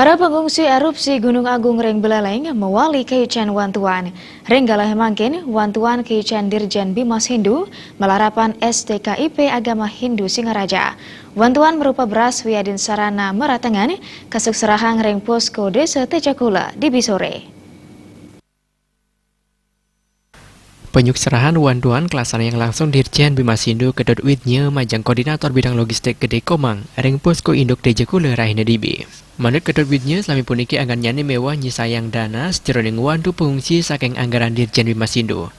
Para pengungsi erupsi Gunung Agung Reng Beleleng mewali Keican Wantuan. Reng galah mangkin Wantuan Keican Dirjen Bimas Hindu melarapan STKIP Agama Hindu Singaraja. Wantuan berupa beras wiadin sarana meratengan kasuk serahang Reng Posko Desa Tejakula di Bisore. Penyuk serahan wantuan kelasan yang langsung Dirjen Bimas Hindu kedot widnya majang koordinator bidang logistik Gede Komang Reng Posko Induk Tejakula Rahina Dibi. Manut kedot widnya selami puniki anggan nyane mewah nyisayang dana sejeroning wantu pengungsi saking anggaran Dirjen Bimas Hindu.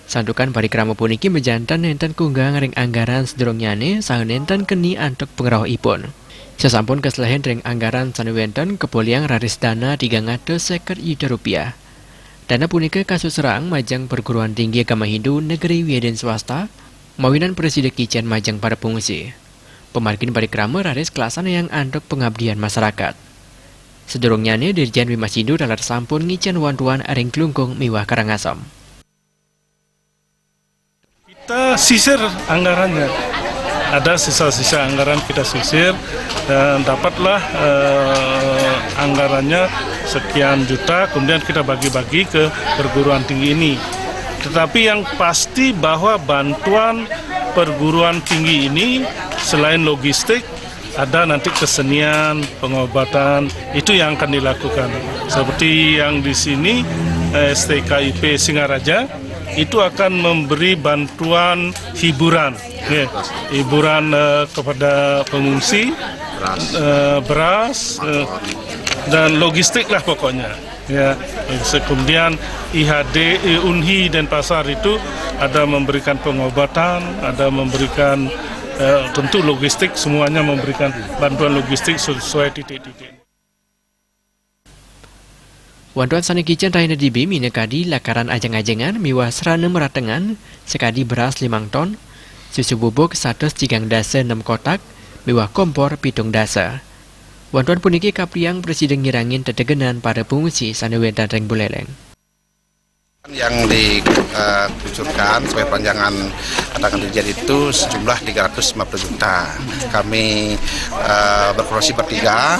Santukan parikrama puniki mejantan nenten kunggang ring anggaran sederong nyane saha nenten keni antuk pengeroh ipun. Sesampun keselahan ring anggaran sanuwenten kepoliang raris dana 350 juta rupiah. Dana punika kasus serang majang perguruan tinggi agama Hindu negeri wiaden swasta mawinan presiden Keican majang para pengungsi. Pemargin parikrama raris kelasan yang antuk pengabdian masyarakat. Sedurungnya Dirjen Bimas Hindu dalar sampun ngican wantuan ring klungkung miwah Karangasem. Kita sisir anggarannya, ada sisa-sisa anggaran kita sisir dan dapatlah anggarannya sekian juta, kemudian kita bagi-bagi ke perguruan tinggi ini. Tetapi yang pasti bahwa bantuan perguruan tinggi ini selain logistik, ada nanti kesenian, pengobatan, itu yang akan dilakukan. Seperti yang di sini, STKIP Singaraja, itu akan memberi bantuan hiburan, hiburan kepada pengungsi, beras, dan logistik lah pokoknya. Ya, kemudian IHD, UNHI dan pasar itu ada memberikan pengobatan, ada memberikan tentu logistik, semuanya memberikan bantuan logistik sesuai titik-titik. Wantuan sani Keican Rahina Dibi minekadi lakaran ajang-ajangan miwah serana meratengan sekadi beras 5 ton, susu bubuk 100 cigang dasa 6 kotak, miwah kompor 7 dasa. Wantuan puniki kapriang presiden ngirangin tetegenan para pengungsi sanuwenten Reng Beleleng. Yang dikucurkan sebagai panjangan cadangan Dirjen itu sejumlah 350 juta. Kami berkoordinasi bertiga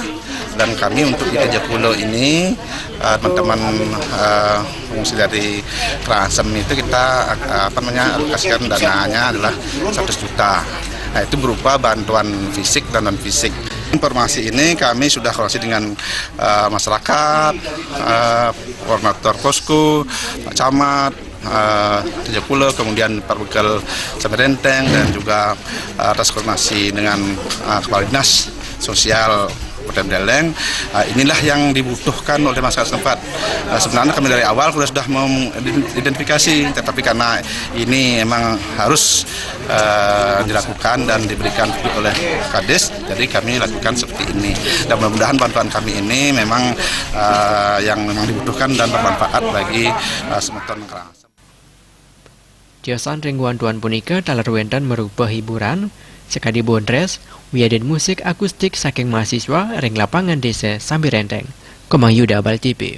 dan kami untuk di Tejakula ini teman-teman pengungsi dari Karangasem itu kita alokasikan dananya adalah 100 juta. Nah, itu berupa bantuan fisik dan non fisik. Informasi ini kami sudah koordinasi dengan masyarakat, koordinator posko, Pak Camat, Tejakula, kemudian Parbekal Samerenteng, dan juga atas koordinasi dengan Kepala Dinas Sosial Kota Beleleng. Inilah yang dibutuhkan oleh masyarakat setempat. Sebenarnya kami dari awal sudah mengidentifikasi, tetapi karena ini memang harus dilakukan dan diberikan oleh Kades, jadi kami lakukan seperti ini. Dan mudah-mudahan bantuan kami ini memang yang memang dibutuhkan dan bermanfaat bagi semeton Karangasem. Tiosan ring wantuan punika talar wenten merubah hiburan sekadi bondres wiaden musik akustik saking mahasiswa ring lapangan desa Samirenteng. Komang Yuda Bal TV.